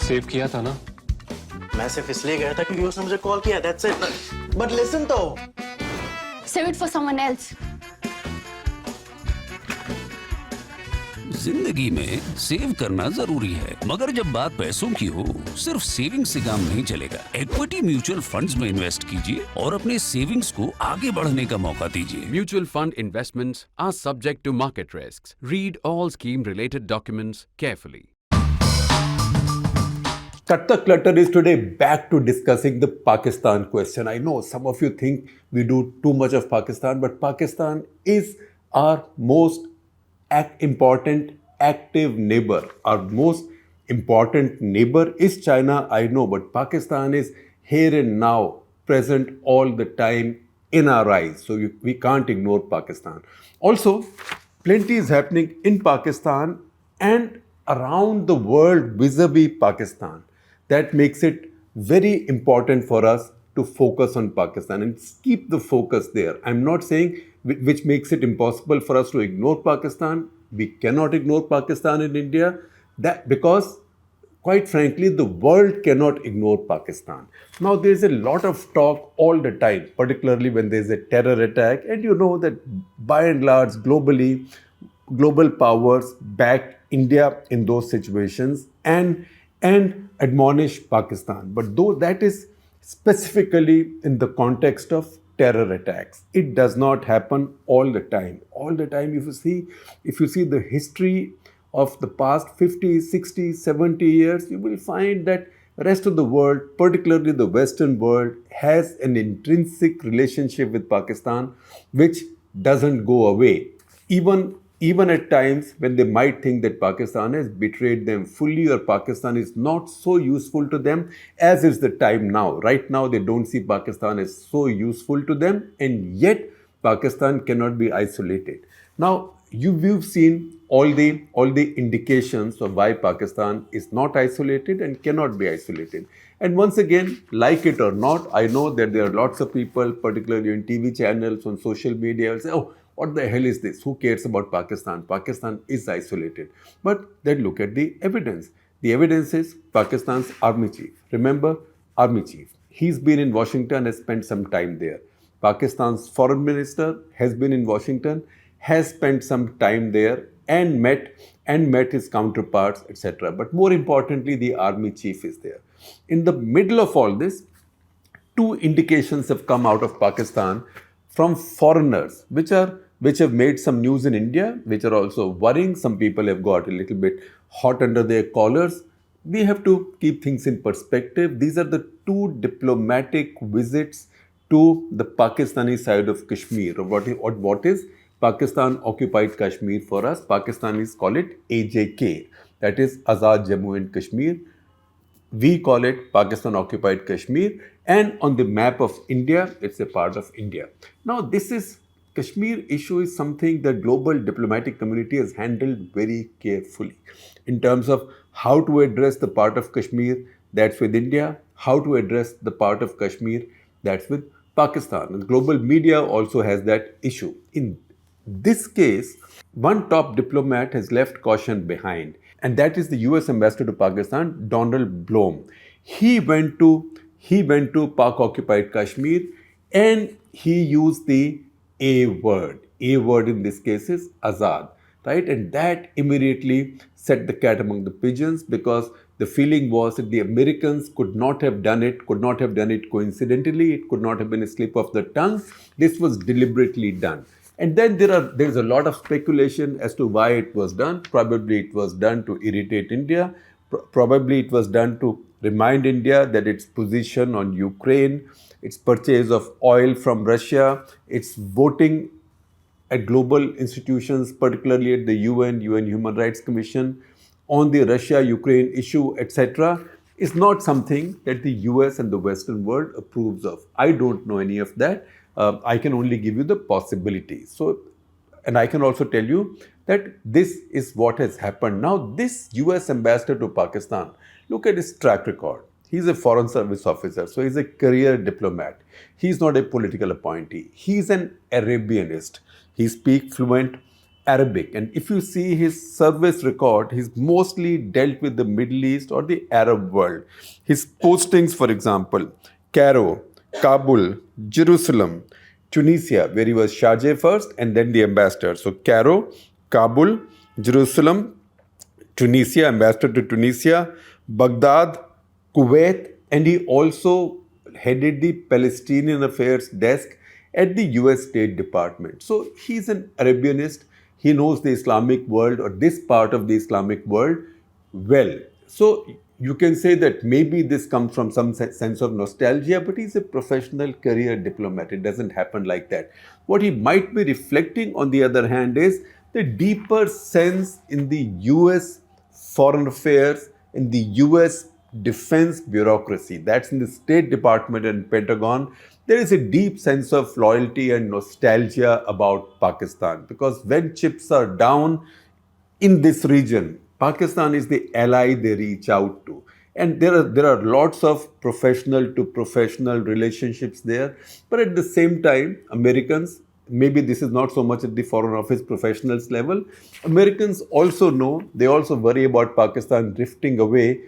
Save किया था ना? मैं सिर्फ इसलिए गया था क्योंकि उसने मुझे कॉल किया, that's it. But listen तो. Save it for someone else. जिंदगी में सेव करना जरूरी है, मगर जब बात पैसों की हो, सिर्फ सेविंग से काम नहीं चलेगा। इक्विटी म्यूचुअल फंड्स में इन्वेस्ट कीजिए और अपने सेविंग्स को आगे बढ़ने का मौका दीजिए। Mutual fund investments are subject to market risks. Read all scheme-related documents carefully. Cut the Clutter is today back to discussing the Pakistan question. I know some of you think we do too much of Pakistan, but Pakistan is our most important active neighbor. Our most important neighbor is China, I know, but Pakistan is here and now, present all the time in our eyes. So we can't ignore Pakistan. Also, plenty is happening in Pakistan and around the world vis-a-vis Pakistan. That makes it very important for us to focus on Pakistan and keep the focus there. I'm not saying which makes it impossible for us to ignore Pakistan. We cannot ignore Pakistan in India, that because quite frankly, the world cannot ignore Pakistan. Now, there's a lot of talk all the time, particularly when there's a terror attack. And you know that by and large, globally, global powers back India in those situations and admonish Pakistan. But though that is specifically in the context of terror attacks, it does not happen all the time. All the time, if you see the history of the past 50, 60, 70 years, you will find that the rest of the world, particularly the Western world, has an intrinsic relationship with Pakistan which doesn't go away. Even at times when they might think that Pakistan has betrayed them fully or Pakistan is not so useful to them as is the time now. Right now, they don't see Pakistan as so useful to them, and yet Pakistan cannot be isolated. Now, you've seen all the indications of why Pakistan is not isolated and cannot be isolated. And once again, like it or not, I know that there are lots of people, particularly on TV channels, on social media, will say, oh, what the hell is this? Who cares about Pakistan? Pakistan is isolated. But then look at the evidence. The evidence is Pakistan's army chief. Remember, army chief. He's been in Washington, has spent some time there. Pakistan's foreign minister has been in Washington, has spent some time there and met his counterparts, etc. But more importantly, the army chief is there. In the middle of all this, two indications have come out of Pakistan from foreigners, which have made some news in India, which are also worrying. Some people have got a little bit hot under their collars. We have to keep things in perspective. These are the two diplomatic visits to the Pakistani side of Kashmir. What is Pakistan occupied Kashmir for us? Pakistanis call it AJK, that is Azad Jammu and Kashmir. We call it Pakistan occupied Kashmir, and on the map of India, it's a part of India. Now, Kashmir issue is something that global diplomatic community has handled very carefully in terms of how to address the part of Kashmir that's with India, how to address the part of Kashmir that's with Pakistan. And global media also has that issue. In this case, one top diplomat has left caution behind, and that is the US ambassador to Pakistan, Donald Blom. He went to Pak-occupied Kashmir and he used the A word. A word in this case is Azad, right? And that immediately set the cat among the pigeons, because the feeling was that the Americans could not have done it coincidentally. It could not have been a slip of the tongue. This was deliberately done. And then there's a lot of speculation as to why it was done. Probably it was done to irritate India. Probably it was done to remind India that its position on Ukraine, its purchase of oil from Russia, its voting at global institutions, particularly at the UN Human Rights Commission, on the Russia-Ukraine issue, etc., is not something that the US and the Western world approves of. I don't know any of that. I can only give you the possibilities. So, and I can also tell you that this is what has happened. Now, this US ambassador to Pakistan, look at his track record. He's a foreign service officer, so he's a career diplomat. He's not a political appointee. He's an Arabianist. He speaks fluent Arabic. And if you see his service record, he's mostly dealt with the Middle East or the Arab world. His postings, for example, Cairo, Kabul, Jerusalem, Tunisia, where he was Sharjah first and then the ambassador. So Cairo, Kabul, Jerusalem, Tunisia, ambassador to Tunisia, Baghdad, Kuwait, and he also headed the Palestinian affairs desk at the US State Department. So he's an Arabianist. He knows the Islamic world or this part of the Islamic world well. So you can say that maybe this comes from some sense of nostalgia, but he's a professional career diplomat. It doesn't happen like that. What he might be reflecting, on the other hand, is the deeper sense in the US foreign affairs, in the US defense bureaucracy, that's in the State Department and Pentagon. There is a deep sense of loyalty and nostalgia about Pakistan, because when chips are down in this region, Pakistan is the ally they reach out to. And there are lots of professional to professional relationships there. But at the same time, Americans, maybe this is not so much at the Foreign Office professionals level, Americans also know, they also worry about Pakistan drifting away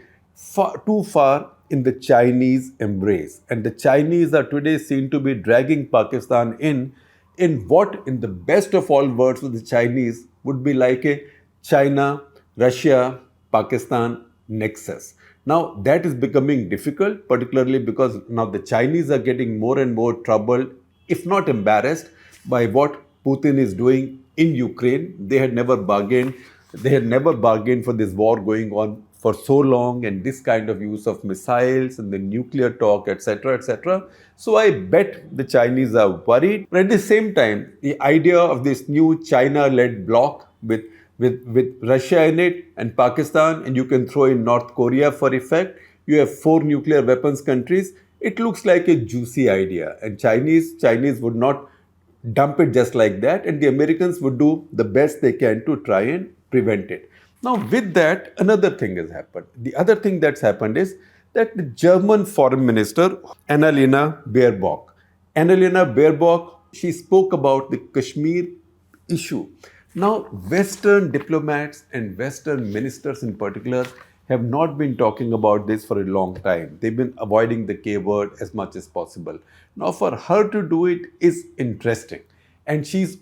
too far in the Chinese embrace. And the Chinese are today seen to be dragging Pakistan in what, in the best of all words of the Chinese, would be like a China, Russia, Pakistan nexus. Now that is becoming difficult, particularly because now the Chinese are getting more and more troubled, if not embarrassed, by what Putin is doing in Ukraine. They had never bargained for this war going on for so long, and this kind of use of missiles and the nuclear talk, etc., etc. So I bet the Chinese are worried. But at the same time, the idea of this new China-led bloc with Russia in it and Pakistan, and you can throw in North Korea for effect, you have 4 nuclear weapons countries. It looks like a juicy idea, and Chinese would not dump it just like that, and the Americans would do the best they can to try and prevent it. Now, with that, another thing has happened. The other thing that's happened is that the German Foreign Minister, Annalena Baerbock, she spoke about the Kashmir issue. Now, Western diplomats and Western ministers in particular have not been talking about this for a long time. They've been avoiding the K word as much as possible. Now, for her to do it is interesting. And she's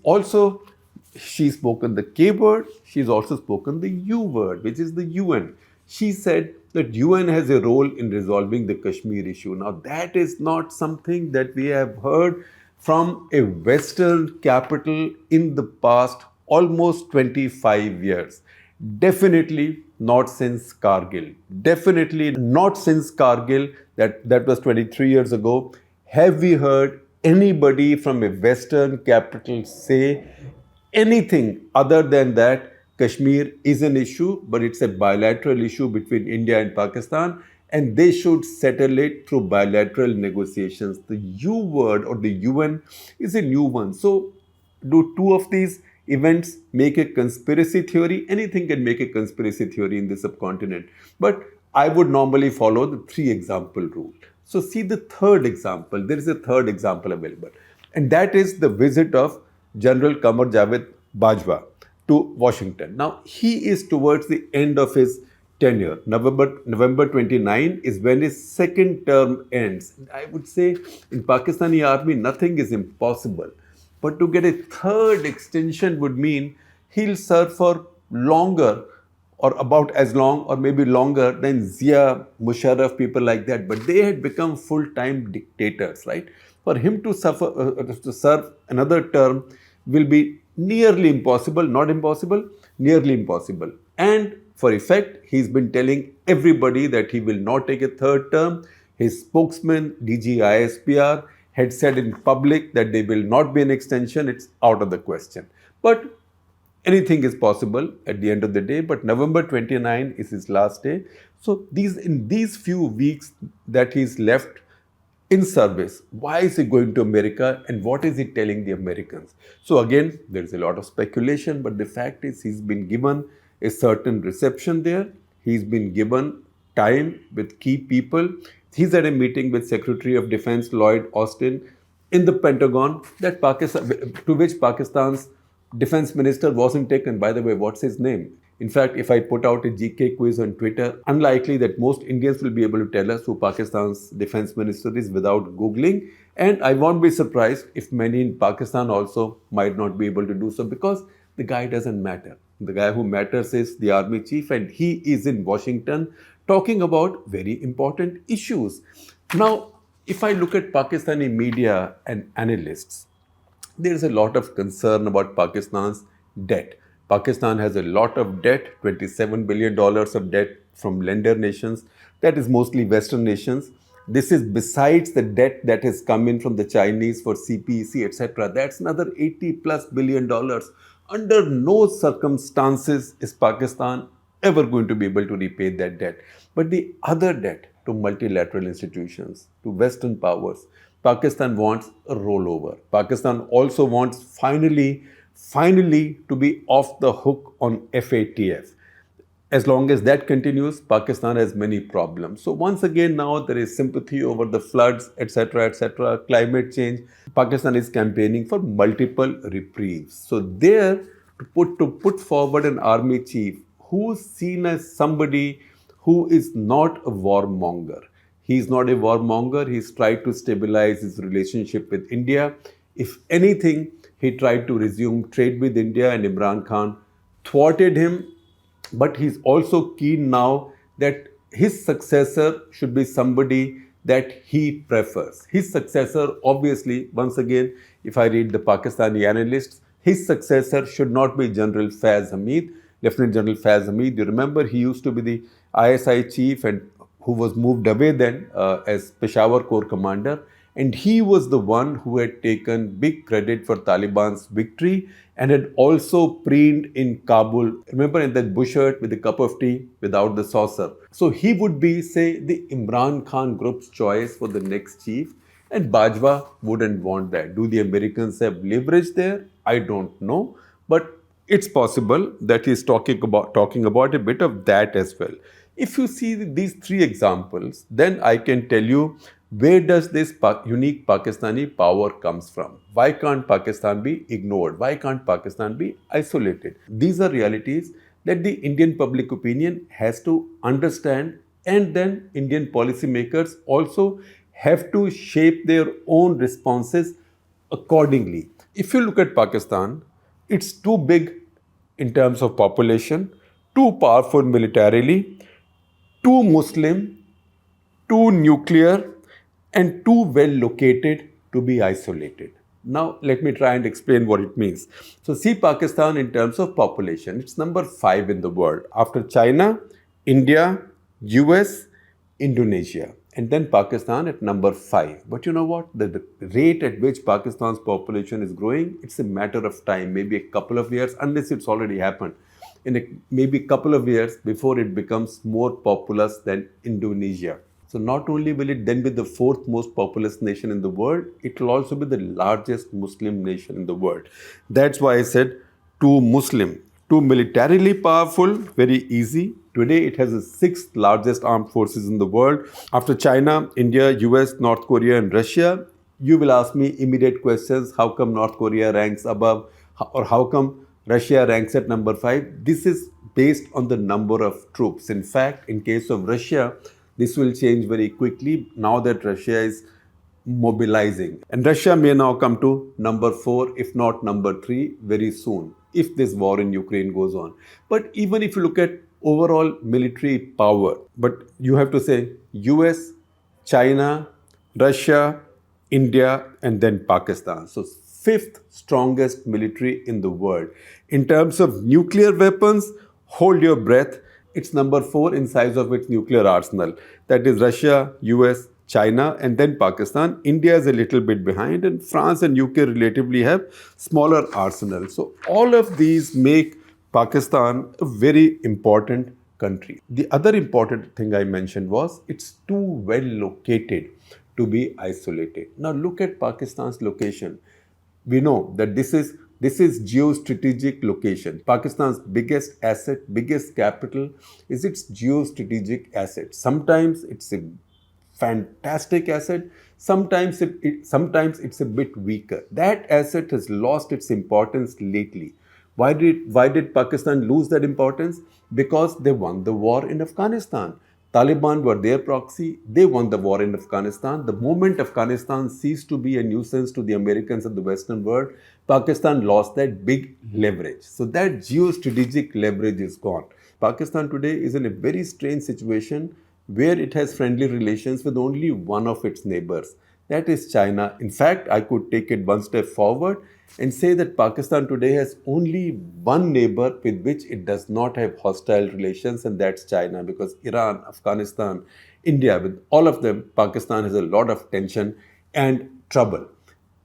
spoken the K word, she's also spoken the U word, which is the UN. She said that UN has a role in resolving the Kashmir issue. Now, that is not something that we have heard from a Western capital in the past almost 25 years. Definitely not since Kargil. Definitely not since Kargil, that was 23 years ago. Have we heard anybody from a Western capital say anything other than that Kashmir is an issue, but it's a bilateral issue between India and Pakistan, and they should settle it through bilateral negotiations? The U word or the UN is a new one. So, do 2 of these events make a conspiracy theory? Anything can make a conspiracy theory in the subcontinent. But I would normally follow the 3 example rule. So see the third example. There is a third example available. And that is the visit of General Qamar Javed Bajwa to Washington. Now, he is towards the end of his tenure. November 29 is when his second term ends. I would say in Pakistani army, nothing is impossible. But to get a third extension would mean he'll serve for longer, or about as long or maybe longer than Zia, Musharraf, people like that. But they had become full-time dictators, right? For him to serve another term will be nearly impossible, not impossible, nearly impossible. And for effect, he's been telling everybody that he will not take a third term. His spokesman, DG ISPR, had said in public that there will not be an extension. It's out of the question. But anything is possible at the end of the day. But November 29 is his last day. So in these few weeks that he's left in service, why is he going to America and what is he telling the Americans? So again, there is a lot of speculation, but the fact is he's been given a certain reception there. He's been given time with key people. He's at a meeting with Secretary of Defense Lloyd Austin in the Pentagon, to which Pakistan's defense minister wasn't taken. By the way, what's his name? In fact, if I put out a GK quiz on Twitter, unlikely that most Indians will be able to tell us who Pakistan's defense minister is without Googling. And I won't be surprised if many in Pakistan also might not be able to do so, because the guy doesn't matter. The guy who matters is the army chief, and he is in Washington talking about very important issues. Now, if I look at Pakistani media and analysts, there is a lot of concern about Pakistan's debt. Pakistan has a lot of debt, $27 billion of debt from lender nations. That is mostly Western nations. This is besides the debt that has come in from the Chinese for CPEC, etc. That's another 80 plus billion dollars. Under no circumstances is Pakistan ever going to be able to repay that debt. But the other debt to multilateral institutions, to Western powers, Pakistan wants a rollover. Pakistan also wants finally to be off the hook on FATF. As long as that continues, Pakistan has many problems. So once again, now there is sympathy over the floods, etc., climate change. Pakistan is campaigning for multiple reprieves. So there, to put forward an army chief who's seen as somebody who is not a warmonger. He's not a warmonger. He's tried to stabilize his relationship with India. If anything, he tried to resume trade with India, and Imran Khan thwarted him. But he's also keen now that his successor should be somebody that he prefers. His successor, obviously, once again, if I read the Pakistani analysts, his successor should not be General Faiz Hamid, Lieutenant General Faiz Hamid. You remember, he used to be the ISI chief and who was moved away then as Peshawar Corps commander. And he was the one who had taken big credit for Taliban's victory and had also preened in Kabul. Remember, in that bush shirt with a cup of tea without the saucer. So he would be, say, the Imran Khan group's choice for the next chief. And Bajwa wouldn't want that. Do the Americans have leverage there? I don't know. But it's possible that he's talking about a bit of that as well. If you see these three examples, then I can tell you where does this unique Pakistani power comes from. Why can't Pakistan be ignored? Why can't Pakistan be isolated? These are realities that the Indian public opinion has to understand, and then Indian policymakers also have to shape their own responses accordingly. If you look at Pakistan, it's too big in terms of population, too powerful militarily, too Muslim, too nuclear, and too well located to be isolated. Now, let me try and explain what it means. So, see Pakistan in terms of population. It's number 5 in the world. After China, India, US, Indonesia, and then Pakistan at number 5. But you know what? The rate at which Pakistan's population is growing, it's a matter of time, maybe a couple of years, unless it's already happened. In maybe a couple of years before it becomes more populous than Indonesia. So not only will it then be the 4th most populous nation in the world, it will also be the largest Muslim nation in the world. That's why I said too Muslim, too militarily powerful, very easy. Today it has the 6th largest armed forces in the world. After China, India, US, North Korea and Russia, you will ask me immediate questions. How come North Korea ranks above, or how come Russia ranks at number 5? This is based on the number of troops. In fact, in case of Russia, this will change very quickly now that Russia is mobilizing. And Russia may now come to number 4, if not number 3, very soon, if this war in Ukraine goes on. But even if you look at overall military power, but you have to say US, China, Russia, India, and then Pakistan. So 5th strongest military in the world. In terms of nuclear weapons, hold your breath. It's number 4 in size of its nuclear arsenal. That is Russia, US, China, and then Pakistan. India is a little bit behind, and France and UK relatively have smaller arsenals. So all of these make Pakistan a very important country. The other important thing I mentioned was it's too well located to be isolated. Now look at Pakistan's location. We know that this is geostrategic location. Pakistan's biggest asset, biggest capital is its geostrategic asset. Sometimes it's a fantastic asset. Sometimes it's a bit weaker. That asset has lost its importance lately. Why did Pakistan lose that importance? Because they won the war in Afghanistan. Taliban were their proxy. They won the war in Afghanistan. The moment Afghanistan ceased to be a nuisance to the Americans and the Western world, Pakistan lost that big leverage. So that geostrategic leverage is gone. Pakistan today is in a very strange situation where it has friendly relations with only one of its neighbors. That is China. In fact, I could take it one step forward and say that Pakistan today has only one neighbor with which it does not have hostile relations, and that's China. Because Iran, Afghanistan, India, with all of them, Pakistan has a lot of tension and trouble.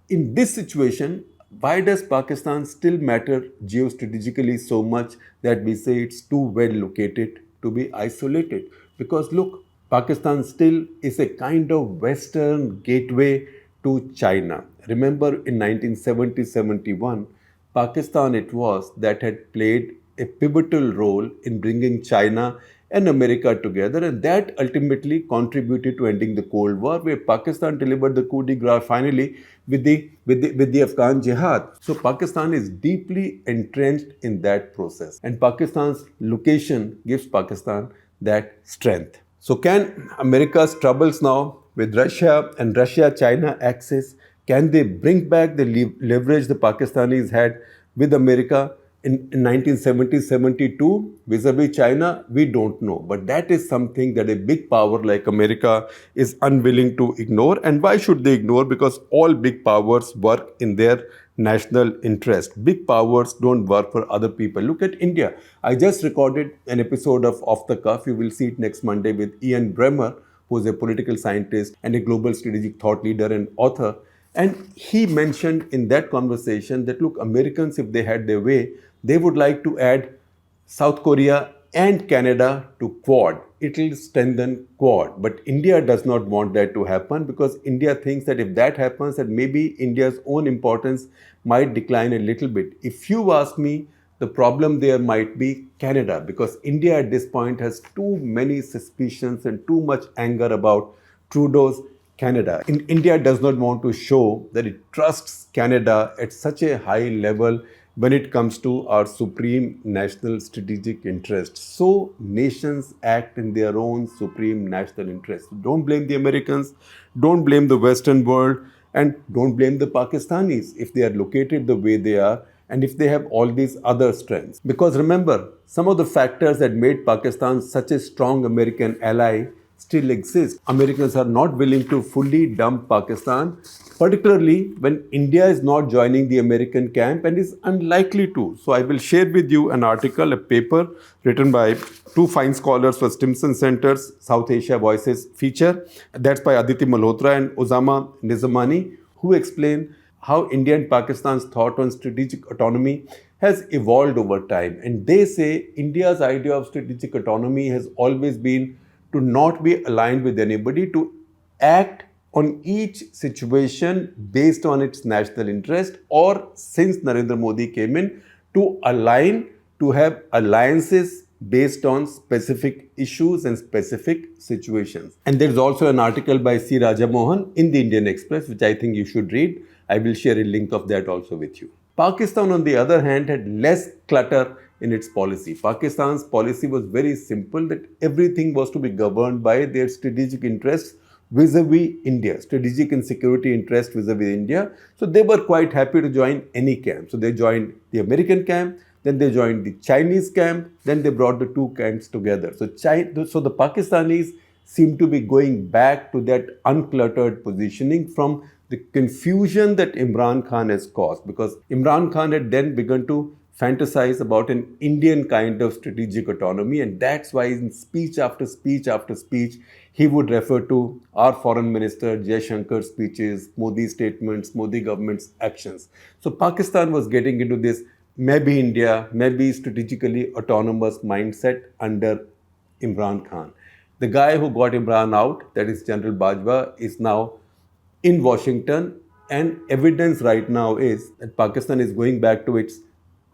In this situation, why does Pakistan still matter geostrategically so much that we say it's too well located to be isolated? Because look, Pakistan still is a kind of Western gateway to China. Remember in 1970-71, Pakistan it was that had played a pivotal role in bringing China and America together, and that ultimately contributed to ending the Cold War, where Pakistan delivered the coup de grace finally with the Afghan jihad. So Pakistan is deeply entrenched in that process, and Pakistan's location gives Pakistan that strength. So can America's troubles now with Russia and Russia-China axis, can they bring back the leverage the Pakistanis had with America in 1970-72 vis-a-vis China? We don't know. But that is something that a big power like America is unwilling to ignore. And why should they ignore? Because all big powers work in their national interest. Big powers don't work for other people. Look at India. I just recorded an episode of Off the Cuff. You will see it next Monday with Ian Bremmer, who is a political scientist and a global strategic thought leader and author. And he mentioned in that conversation that, look, Americans, if they had their way, they would like to add South Korea and Canada to Quad. It will strengthen Quad. But India does not want that to happen, because India thinks that if that happens, that maybe India's own importance might decline a little bit. If you ask me, the problem there might be Canada, because India at this point has too many suspicions and too much anger about Trudeau's Canada. India does not want to show that it trusts Canada at such a high level when it comes to our supreme national strategic interests. So nations act in their own supreme national interests. Don't blame the Americans, don't blame the Western world, and don't blame the Pakistanis if they are located the way they are and if they have all these other strengths. Because remember, some of the factors that made Pakistan such a strong American ally still exist. Americans are not willing to fully dump Pakistan, particularly when India is not joining the American camp and is unlikely to. So I will share with you an article, a paper written by two fine scholars for Stimson Center's South Asia Voices feature. That's by Aditi Malhotra and Osama Nizamani, who explain how India and Pakistan's thought on strategic autonomy has evolved over time. And they say India's idea of strategic autonomy has always been to not be aligned with anybody, to act on each situation based on its national interest, or since Narendra Modi came in, to align, to have alliances based on specific issues and specific situations. And there's also an article by C. Rajamohan in the Indian Express, which I think you should read. I will share a link of that also with you. Pakistan, on the other hand, had less clutter in its policy. Pakistan's policy was very simple, that everything was to be governed by their strategic interests vis-a-vis India, strategic and security interests vis-a-vis India. So they were quite happy to join any camp. So they joined the American camp, then they joined the Chinese camp, then they brought the two camps together. So the Pakistanis seem to be going back to that uncluttered positioning from the confusion that Imran Khan has caused, because Imran Khan had then begun to fantasize about an Indian kind of strategic autonomy, and that's why in speech after speech after speech, he would refer to our foreign minister, Shekhar speeches, Modi statements, Modi government's actions. So Pakistan was getting into this maybe India, maybe strategically autonomous mindset under Imran Khan. The guy who got Imran out, that is General Bajwa, is now in Washington, and evidence right now is that Pakistan is going back to its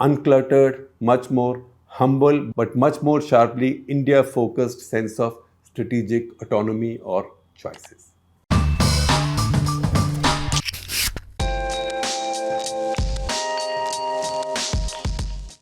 uncluttered, much more humble, but much more sharply India-focused sense of strategic autonomy or choices.